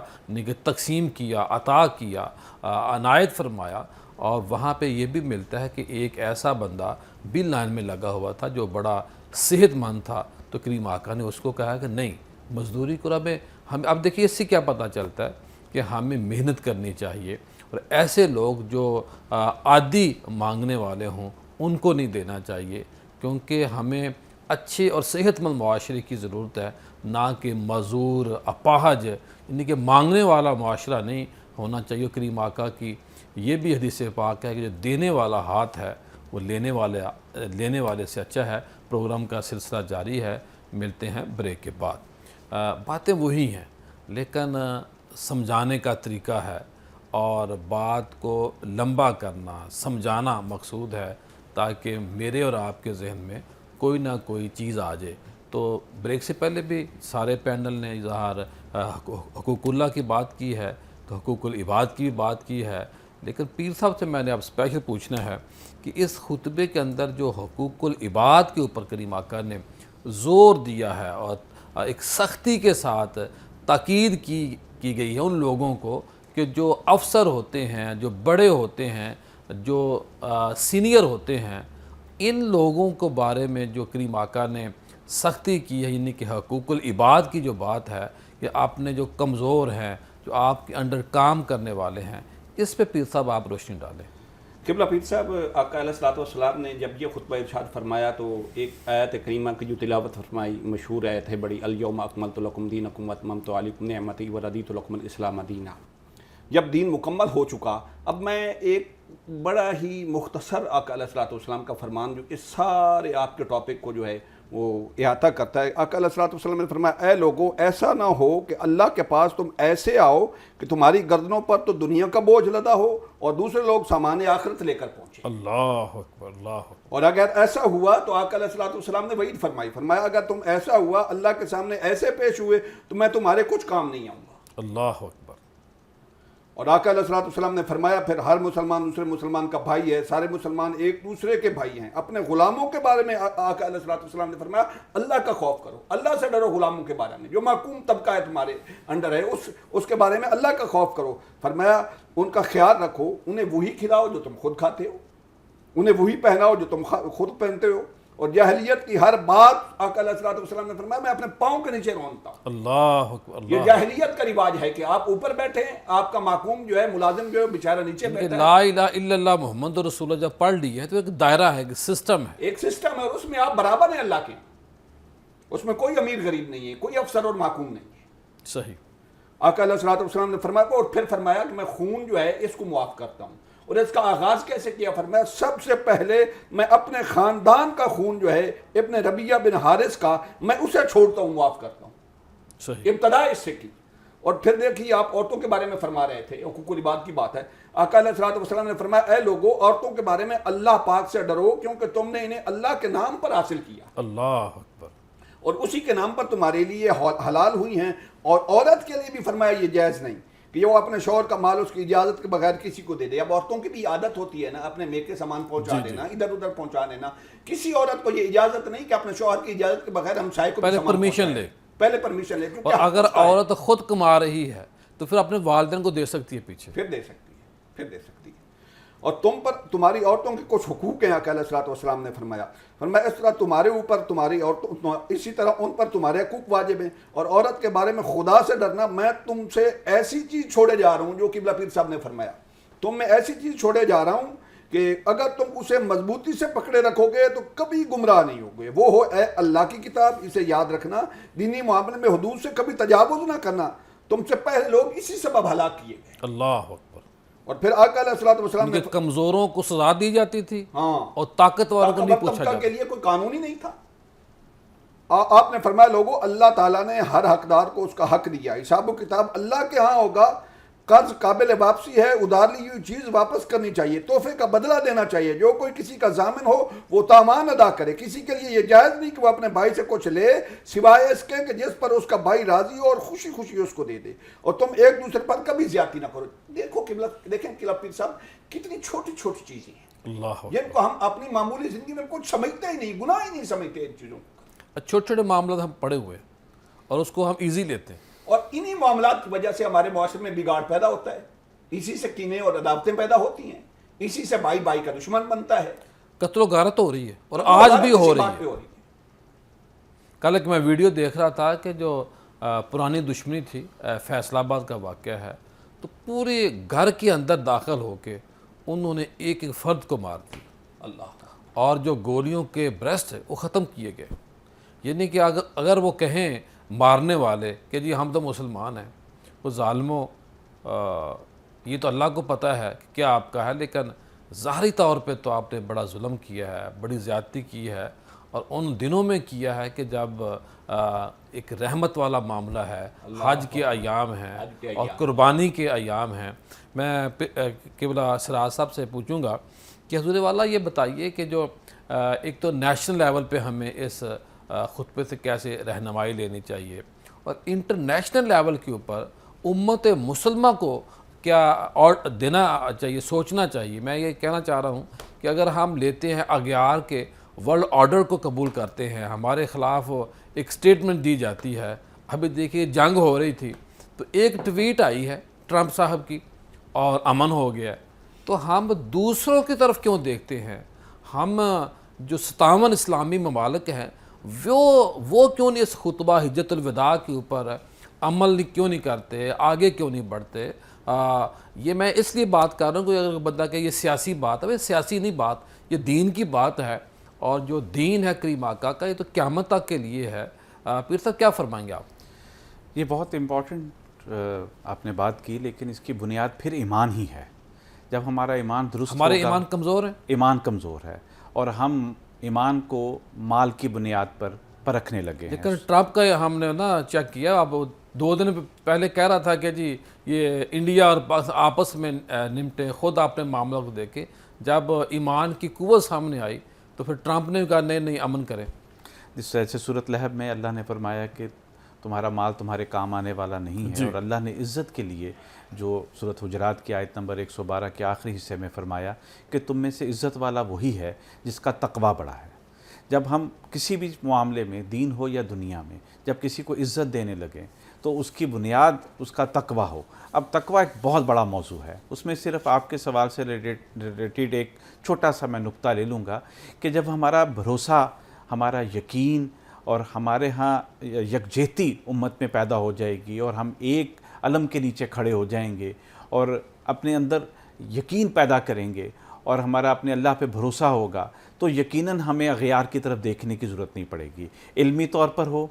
تقسیم کیا، عطا کیا، عنایت فرمایا۔ اور وہاں پہ یہ بھی ملتا ہے کہ ایک ایسا بندہ بھی لائن میں لگا ہوا تھا جو بڑا صحت مند تھا، تو کریم آقا نے اس کو کہا کہ نہیں، مزدوری کو ہمیں اب دیکھیے اس سے کیا پتہ چلتا ہے کہ ہمیں محنت کرنی چاہیے، اور ایسے لوگ جو عادی مانگنے والے ہوں ان کو نہیں دینا چاہیے، کیونکہ ہمیں اچھے اور صحت مند معاشرے کی ضرورت ہے، نہ کہ معذور، اپاہج، یعنی کہ مانگنے والا معاشرہ نہیں ہونا چاہیے۔ کریم آقا کی یہ بھی حدیث پاک ہے کہ جو دینے والا ہاتھ ہے وہ لینے والے سے اچھا ہے۔ پروگرام کا سلسلہ جاری ہے، ملتے ہیں بریک کے بعد۔ باتیں وہی ہیں لیکن سمجھانے کا طریقہ ہے، اور بات کو لمبا کرنا، سمجھانا مقصود ہے، تاکہ میرے اور آپ کے ذہن میں کوئی نہ کوئی چیز آ جائے۔ تو تو بریک سے پہلے بھی سارے پینل نے اظہار حقوق اللہ کی بات کی ہے، تو حقوق العباد کی بھی بات کی ہے، لیکن پیر صاحب سے میں نے اب اسپیشل پوچھنا ہے کہ اس خطبے کے اندر جو حقوق العباد کے اوپر کریم آقا نے زور دیا ہے اور ایک سختی کے ساتھ تاکید کی گئی ہے ان لوگوں کو کہ جو افسر ہوتے ہیں، جو بڑے ہوتے ہیں، جو سینئر ہوتے ہیں، ان لوگوں کو بارے میں جو کریم آقا نے سختی کی ہے، یعنی کہ حقوق العباد کی جو بات ہے کہ آپ نے جو کمزور ہیں، جو آپ کے انڈر کام کرنے والے ہیں، اس پہ پیر صاحب آپ روشنی ڈالیں۔ قبلہ پیر صاحب، آقا علیہ الصلوۃ والسلام نے جب یہ خطبہ ارشاد فرمایا تو ایک آیت کریمہ کی جو تلاوت فرمائی، مشہور آیت ہے بڑی، الیوم اکملت لکم دینکم واتممت علیکم نعمتی ورضیت لکم الاسلام دینا۔ جب دین مکمل ہو چکا، اب میں ایک بڑا ہی مختصر آقا علیہ الصلوۃ والسلام کا فرمان جو اس سارے آپ کے ٹاپک کو جو ہے وہ احاطہ کرتا ہے۔ آقا علیہ الصلوۃ والسلام نے فرمایا، اے لوگو ایسا نہ ہو کہ اللہ کے پاس تم ایسے آؤ کہ تمہاری گردنوں پر تو دنیا کا بوجھ لدا ہو اور دوسرے لوگ سامان آخرت لے کر پہنچے۔ اللہ اکبر، اللہ اکبر۔ اور اگر ایسا ہوا تو آقا علیہ الصلوۃ والسلام نے وعید فرمایا اگر تم ایسا ہوا، اللہ کے سامنے ایسے پیش ہوئے تو میں تمہارے کچھ کام نہیں آؤں گا۔ اللہ اکبر۔ اور آقا علیہ الصلوۃ والسلام نے فرمایا پھر ہر مسلمان دوسرے مسلمان کا بھائی ہے، سارے مسلمان ایک دوسرے کے بھائی ہیں۔ اپنے غلاموں کے بارے میں آقا علیہ الصلوۃ والسلام نے فرمایا اللہ کا خوف کرو، اللہ سے ڈرو، غلاموں کے بارے میں جو محکوم طبقہ ہے تمہارے انڈر ہے اس کے بارے میں اللہ کا خوف کرو۔ فرمایا ان کا خیال رکھو، انہیں وہی کھلاؤ جو تم خود کھاتے ہو، انہیں وہی پہناؤ جو تم خود پہنتے ہو، اور جاہلیت کی ہر بات آقا علیہ الصلوۃ والسلام نے فرمایا میں اپنے پاؤں کے نیچے رونتا ہوں۔ اللہ اکبر، اللہ۔ یہ جاہلیت کا رواج ہے کہ آپ اوپر بیٹھے ہیں، آپ کا محکوم جو ہے، ملازم جو ہے بیچارہ نیچے بیٹھا ہے۔ لا الہ الا اللہ محمد رسول اللہ جب پڑھ لی ہے تو ایک دائرہ ہے، ایک سسٹم ہے، ایک سسٹم ہے اور اس میں آپ برابر ہیں اللہ کے، اس میں کوئی امیر غریب نہیں ہے، کوئی افسر اور محکوم نہیں ہے۔ صحیح۔ آقا علیہ الصلوۃ والسلام نے فرمایا اور پھر فرمایا کہ میں خون جو ہے اس کو معاف کرتا ہوں، اور اس کا آغاز کیسے کیا؟ فرمایا سب سے پہلے میں اپنے خاندان کا خون جو ہے ابن ربیہ بن حارث کا، میں اسے چھوڑتا ہوں، معاف کرتا ہوں۔ صحیح۔ ابتدا اس سے کی۔ اور پھر دیکھیے آپ عورتوں کے بارے میں فرما رہے تھے، حقوق العباد کی بات ہے۔ آقا علیہ الصلوۃ والسلام نے فرمایا اے لوگو عورتوں کے بارے میں اللہ پاک سے ڈرو کیونکہ تم نے انہیں اللہ کے نام پر حاصل کیا، اللہ اکبر۔ اور اسی کے نام پر تمہارے لیے حلال ہوئی ہیں، اور عورت کے لیے بھی فرمایا یہ جائز نہیں کہ وہ اپنے شوہر کا مال اس کی اجازت کے بغیر کسی کو دے دے۔ اب عورتوں کی بھی عادت ہوتی ہے نا اپنے میکے سامان پہنچا دینا، ادھر ادھر پہنچا دینا۔ کسی عورت کو یہ اجازت نہیں کہ اپنے شوہر کی اجازت کے بغیر ہمسائے کو پہلے پرمیشن لے، پہلے پرمیشن لے، اور اگر عورت خود کما رہی ہے تو پھر اپنے والدین کو دے سکتی ہے پیچھے، پھر دے سکتی ہے، پھر دے سکتی ہے۔ اور تم پر تمہاری عورتوں کے کچھ حقوق ہیں، آقا علیہ الصلوۃ والسلام نے فرمایا اس طرح تمہارے اوپر تمہاری عورتوں، اسی طرح ان پر تمہارے حقوق واجب ہیں۔ اور عورت کے بارے میں خدا سے ڈرنا، میں تم سے ایسی چیز چھوڑے جا رہا ہوں جو قبلہ پیر صاحب نے فرمایا، تم میں ایسی چیز چھوڑے جا رہا ہوں کہ اگر تم اسے مضبوطی سے پکڑے رکھو گے تو کبھی گمراہ نہیں ہوگے۔ وہ ہو اے اللہ کی کتاب، اسے یاد رکھنا، دینی معاملے میں حدود سے کبھی تجاوز نہ کرنا، تم سے پہلے لوگ اسی سبب ہلاک کیے گئے۔ اللہ اکبر۔ اور پھر آقا علیہ الصلوۃ والسلام نے کمزوروں کو سزا دی جاتی تھی ہاں، اور طاقت والوں کو نہیں پوچھا طبقہ جاتا۔ کے لیے کوئی قانون ہی نہیں تھا۔ آپ نے فرمایا لوگوں اللہ تعالیٰ نے ہر حقدار کو اس کا حق دیا، حساب و کتاب اللہ کے ہاں ہوگا، قرض قابل واپسی ہے، ادھار لی ہوئی چیز واپس کرنی چاہیے، تحفے کا بدلہ دینا چاہیے، جو کوئی کسی کا ضامن ہو وہ تاوان ادا کرے، کسی کے لیے یہ جائز نہیں کہ وہ اپنے بھائی سے کچھ لے سوائے اس کے کہ جس پر اس کا بھائی راضی ہو اور خوشی خوشی اس کو دے دے، اور تم ایک دوسرے پر کبھی زیادتی نہ کرو۔ دیکھیں قبلہ پیر صاحب کتنی چھوٹی چھوٹی چیزیں ہیں اللہ جن کو ہم اپنی معمولی زندگی میں کچھ سمجھتے ہی نہیں، گناہ ہی نہیں سمجھتے ان چیزوں کو۔ چھوٹے چھوٹے معاملات ہم پڑے ہوئے اور اس کو ہم ایزی لیتے ہیں، اور انہی معاملات کی وجہ سے ہمارے معاشرے میں بگاڑ پیدا ہوتا ہے، اسی سے کینے اور عداوتیں پیدا ہوتی ہیں، اسی سے بھائی بھائی کا دشمن بنتا ہے، قتل و غارت ہو رہی ہے اور آج بھی ہو رہی ہے۔ ہے۔ کل ایک میں ویڈیو دیکھ رہا تھا کہ جو پرانی دشمنی تھی، فیصل آباد کا واقعہ ہے، تو پورے گھر کے اندر داخل ہو کے انہوں نے ایک ایک فرد کو مار دیا، اللہ، اور جو گولیوں کے بریسٹ ہے وہ ختم کیے گئے۔ یعنی کہ اگر وہ کہیں مارنے والے کہ جی ہم تو مسلمان ہیں، وہ ظالموں یہ تو اللہ کو پتہ ہے کہ کیا آپ کا ہے، لیکن ظاہری طور پہ تو آپ نے بڑا ظلم کیا ہے، بڑی زیادتی کی ہے، اور ان دنوں میں کیا ہے کہ جب ایک رحمت والا معاملہ ہے، حج کے ایام ہیں اور قربانی کے ایام ہیں۔ میں قبلہ سراج صاحب سے پوچھوں گا کہ حضور والا یہ بتائیے کہ جو ایک تو نیشنل لیول پہ ہمیں اس خطبے سے کیسے رہنمائی لینی چاہیے، اور انٹرنیشنل لیول کے اوپر امت مسلمہ کو کیا اور دینا چاہیے، سوچنا چاہیے۔ میں یہ کہنا چاہ رہا ہوں کہ اگر ہم لیتے ہیں اغیار کے ورلڈ آرڈر کو قبول کرتے ہیں، ہمارے خلاف ایک سٹیٹمنٹ دی جاتی ہے، ابھی دیکھیے جنگ ہو رہی تھی تو ایک ٹویٹ آئی ہے ٹرمپ صاحب کی اور امن ہو گیا ہے، تو ہم دوسروں کی طرف کیوں دیکھتے ہیں؟ ہم جو 57 اسلامی ممالک ہیں وہ کیوں نہیں اس خطبہ حجت الوداع کے اوپر عمل کیوں نہیں کرتے، آگے کیوں نہیں بڑھتے؟ یہ میں اس لیے بات کر رہا ہوں کہ اگر بندہ کہ یہ سیاسی بات ہے، سیاسی نہیں بات، یہ دین کی بات ہے، اور جو دین ہے کریم آقا کا، یہ تو قیامت تک کے لیے ہے۔ پیر صاحب کیا فرمائیں گے آپ؟ یہ بہت امپورٹنٹ آپ نے بات کی، لیکن اس کی بنیاد پھر ایمان ہی ہے۔ جب ہمارا ایمان درست ہمارے ہوگا، ایمان کمزور ہے، ایمان کمزور ہے، اور ہم ایمان کو مال کی بنیاد پر پرکھنے لگے ہیں۔ لیکن ٹرمپ کا ہم نے نا چیک کیا، اب 2 دن پہلے کہہ رہا تھا کہ جی یہ انڈیا اور آپس میں نمٹے، خود اپنے معاملہ کو دیکھیں۔ جب ایمان کی قوت سامنے آئی تو پھر ٹرمپ نے کہا نہیں امن کریں۔ جس طرح سے سورۃ لہب میں اللہ نے فرمایا کہ تمہارا مال تمہارے کام آنے والا نہیں ہے، اور اللہ نے عزت کے لیے جو سورۃ حجرات کی آیت نمبر 112 کے آخری حصے میں فرمایا کہ تم میں سے عزت والا وہی ہے جس کا تقویٰ بڑا ہے۔ جب ہم کسی بھی معاملے میں، دین ہو یا دنیا میں، جب کسی کو عزت دینے لگیں تو اس کی بنیاد اس کا تقویٰ ہو۔ اب تقویٰ ایک بہت بڑا موضوع ہے، اس میں صرف آپ کے سوال سے ریلیٹڈ ایک چھوٹا سا میں نقطہ لے لوں گا کہ جب ہمارا بھروسہ، ہمارا یقین اور ہمارے ہاں یکجہتی امت میں پیدا ہو جائے گی، اور ہم ایک علم کے نیچے کھڑے ہو جائیں گے اور اپنے اندر یقین پیدا کریں گے اور ہمارا اپنے اللہ پہ بھروسہ ہوگا، تو یقیناً ہمیں اغیار کی طرف دیکھنے کی ضرورت نہیں پڑے گی۔ علمی طور پر ہو،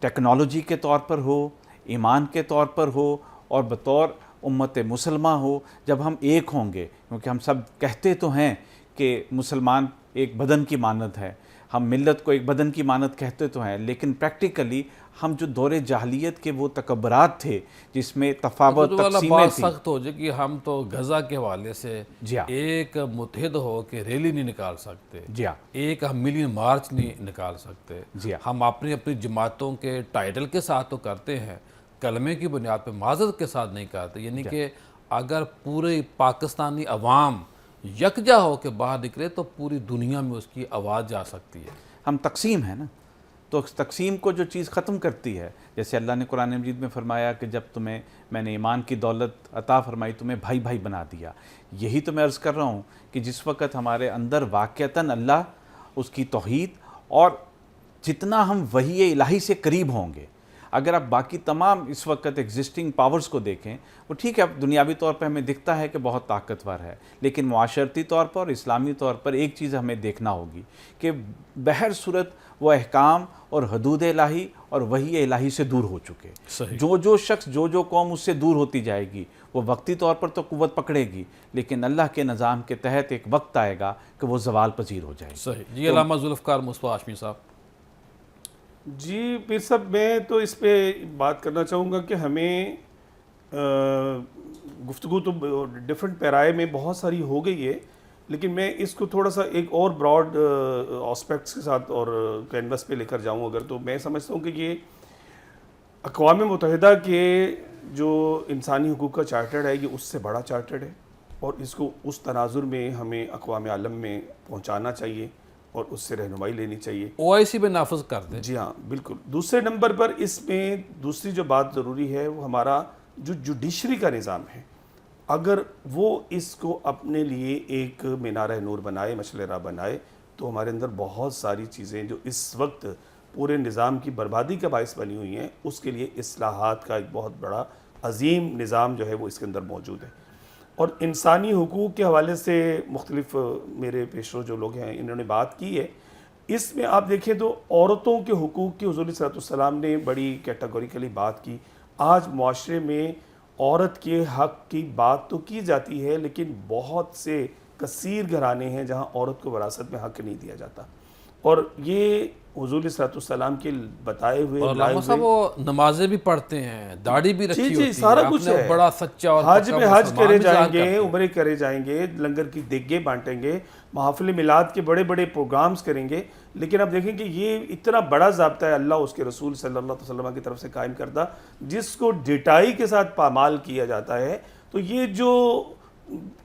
ٹیکنالوجی کے طور پر ہو، ایمان کے طور پر ہو، اور بطور امت مسلمہ ہو۔ جب ہم ایک ہوں گے، کیونکہ ہم سب کہتے تو ہیں کہ مسلمان ایک بدن کی مانند ہے، ہم ملت کو ایک بدن کی مانند کہتے تو ہیں، لیکن پریکٹیکلی ہم جو دور جاہلیت کے وہ تکبرات تھے جس میں تفاوت تقسیمیں بات تھیں، سخت ہو جائے کہ ہم تو غزہ کے حوالے سے جی ہاں، ایک متحد ہو کے ریلی نہیں نکال سکتے، جی ہاں، ایک ہم ملین مارچ نہیں نکال سکتے۔ جی ہاں، ہم اپنی جماعتوں کے ٹائٹل کے ساتھ تو کرتے ہیں، کلمے کی بنیاد پہ معذرت کے ساتھ نہیں کرتے۔ یعنی کہ اگر پورے پاکستانی عوام یکجا ہو کے باہر نکلے تو پوری دنیا میں اس کی آواز جا سکتی ہے۔ ہم تقسیم ہیں نا، تو اس تقسیم کو جو چیز ختم کرتی ہے، جیسے اللہ نے قرآن مجید میں فرمایا کہ جب تمہیں میں نے ایمان کی دولت عطا فرمائی، تمہیں بھائی بھائی بنا دیا۔ یہی تو میں عرض کر رہا ہوں کہ جس وقت ہمارے اندر واقعتاً اللہ، اس کی توحید، اور جتنا ہم وحی الہی سے قریب ہوں گے، اگر آپ باقی تمام اس وقت ایگزسٹنگ پاورز کو دیکھیں، وہ ٹھیک ہے اب دنیاوی طور پہ ہمیں دکھتا ہے کہ بہت طاقتور ہے، لیکن معاشرتی طور پر اور اسلامی طور پر ایک چیز ہمیں دیکھنا ہوگی کہ بہر صورت وہ احکام اور حدود الہی اور وحی الہی سے دور ہو چکے۔ صحیح۔ جو شخص، جو قوم اس سے دور ہوتی جائے گی، وہ وقتی طور پر تو قوت پکڑے گی، لیکن اللہ کے نظام کے تحت ایک وقت آئے گا کہ وہ زوال پذیر ہو جائے گی۔ صحیح جی۔ علامہ ذوالفقار مصطفیٰ ہاشمی صاحب۔ جی پیر صاحب، میں تو اس پہ بات کرنا چاہوں گا کہ ہمیں گفتگو تو ڈیفرنٹ پیرائے میں بہت ساری ہو گئی ہے، لیکن میں اس کو تھوڑا سا ایک اور براڈ آسپیکٹس کے ساتھ اور کینوس پہ لے کر جاؤں اگر، تو میں سمجھتا ہوں کہ یہ اقوام متحدہ کے جو انسانی حقوق کا چارٹر ہے، یہ اس سے بڑا چارٹر ہے، اور اس کو اس تناظر میں ہمیں اقوام عالم میں پہنچانا چاہیے اور اس سے رہنمائی لینی چاہیے۔ OIC میں نافذ کر دیں۔ جی ہاں بالکل۔ دوسرے نمبر پر اس میں دوسری جو بات ضروری ہے وہ ہمارا جو جوڈیشری کا نظام ہے، اگر وہ اس کو اپنے لیے ایک مینارہ نور بنائے، مشعل راہ بنائے، تو ہمارے اندر بہت ساری چیزیں جو اس وقت پورے نظام کی بربادی کا باعث بنی ہوئی ہیں، اس کے لیے اصلاحات کا ایک بہت بڑا عظیم نظام جو ہے وہ اس کے اندر موجود ہے۔ اور انسانی حقوق کے حوالے سے مختلف میرے پیشرو جو لوگ ہیں انہوں نے بات کی ہے، اس میں آپ دیکھیں تو عورتوں کے حقوق کی حضور صلی اللہ علیہ وسلم نے بڑی کیٹاگوریکلی بات کی۔ آج معاشرے میں عورت کے حق کی بات تو کی جاتی ہے، لیکن بہت سے کثیر گھرانے ہیں جہاں عورت کو وراثت میں حق نہیں دیا جاتا۔ اور یہ حضور صلی اللہ علیہ وسلم کے بتائے ہوئے اور لائے علامہ صاحب وہ نمازیں بھی پڑھتے ہیں، داڑھی بھی رکھی جی ہوتی ہے، سارا کچھ اپنے ہے، بڑا سچا اور حج پکا میں حج مسلمان کرے بھی ظاہر جائیں کرتے گے، ہیں۔ عمرے کرے جائیں گے، لنگر کی دیگیں بانٹیں گے، محافل میلاد کے بڑے بڑے پروگرامز کریں گے، لیکن اب دیکھیں کہ یہ اتنا بڑا ضابطہ ہے اللہ اس کے رسول صلی اللہ علیہ وسلم کی طرف سے قائم کردہ، جس کو ڈیٹائی کے ساتھ پامال کیا جاتا ہے۔ تو یہ جو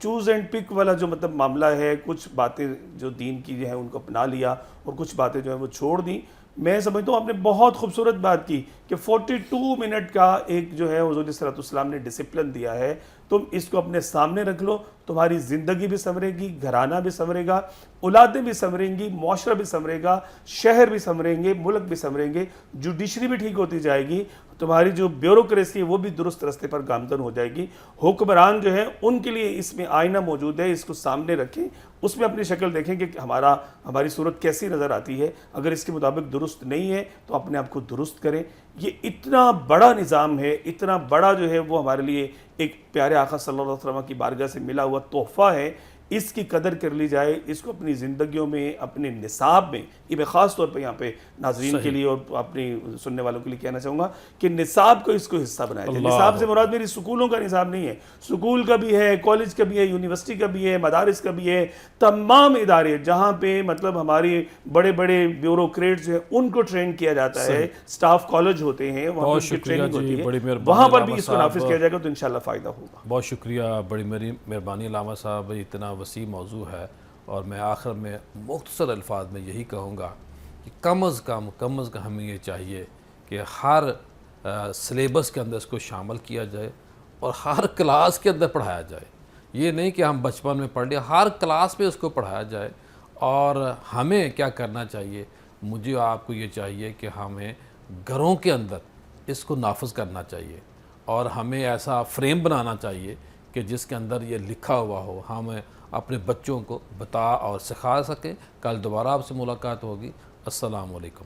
چوز اینڈ پک والا جو مطلب معاملہ ہے، کچھ باتیں جو دین کی جو ہے ان کو اپنا لیا اور کچھ باتیں جو ہیں وہ چھوڑ دیں، میں سمجھتا ہوں آپ نے بہت خوبصورت بات کی کہ 42 منٹ کا ایک جو ہے حضور صلی اللہ علیہ وسلم نے ڈسپلن دیا ہے، تم اس کو اپنے سامنے رکھ لو، تمہاری زندگی بھی سنورے گی، گھرانہ بھی سنورے گا، اولادیں بھی سنوریں گی، معاشرہ بھی سنورے گا، شہر بھی سنوریں گے، ملک بھی سنوریں گے، جوڈیشری بھی ٹھیک ہوتی جائے گی، تمہاری جو بیوروکریسی ہے وہ بھی درست رستے پر گامزن ہو جائے گی۔ حکمران جو ہے ان کے لیے اس میں آئینہ موجود ہے، اس کو سامنے رکھیں، اس میں اپنی شکل دیکھیں کہ ہماری صورت کیسی نظر آتی ہے، اگر اس کے مطابق درست نہیں ہے تو اپنے آپ کو درست کریں۔ یہ اتنا بڑا نظام ہے، اتنا بڑا جو ہے وہ ہمارے لیے ایک پیارے آقا صلی اللہ علیہ وسلم کی بارگاہ سے ملا ہوا تحفہ ہے، اس کی قدر کر لی جائے، اس کو اپنی زندگیوں میں، اپنے نصاب میں، یہ میں خاص طور پہ یہاں پہ ناظرین کے لیے اور اپنی سننے والوں کے لیے کہنا چاہوں گا کہ نصاب کو اس کو حصہ بنایا جائے۔ نصاب سے مراد میری سکولوں کا نصاب نہیں ہے، سکول کا بھی ہے، کالج کا بھی ہے، یونیورسٹی کا بھی ہے، مدارس کا بھی ہے، تمام ادارے جہاں پہ مطلب ہماری بڑے بڑے بیوروکریٹس ہیں ان کو ٹرین کیا جاتا ہے، سٹاف کالج ہوتے ہیں وہاں بہت پہ شکریہ ٹریننگ جی، ہوتی بڑی ہے، مہربانی وہاں پر علامہ بھی اس کو صاحب۔ نافذ کیا جائے گا تو انشاءاللہ فائدہ ہوگا۔ بہت شکریہ، بڑی مہربانی علامہ صاحب، اتنا وسیع موضوع ہے، اور میں آخر میں مختصر الفاظ میں یہی کہوں گا کہ کم از کم ہمیں یہ چاہیے کہ ہر سلیبس کے اندر اس کو شامل کیا جائے اور ہر کلاس کے اندر پڑھایا جائے۔ یہ نہیں کہ ہم بچپن میں پڑھ لیں، ہر کلاس میں اس کو پڑھایا جائے۔ اور ہمیں کیا کرنا چاہیے، مجھے آپ کو یہ چاہیے کہ ہمیں گھروں کے اندر اس کو نافذ کرنا چاہیے، اور ہمیں ایسا فریم بنانا چاہیے کہ جس کے اندر یہ لکھا ہوا ہو، ہم اپنے بچوں کو بتا اور سکھا سکیں۔ کل دوبارہ آپ سے ملاقات ہوگی۔ السلام علیکم۔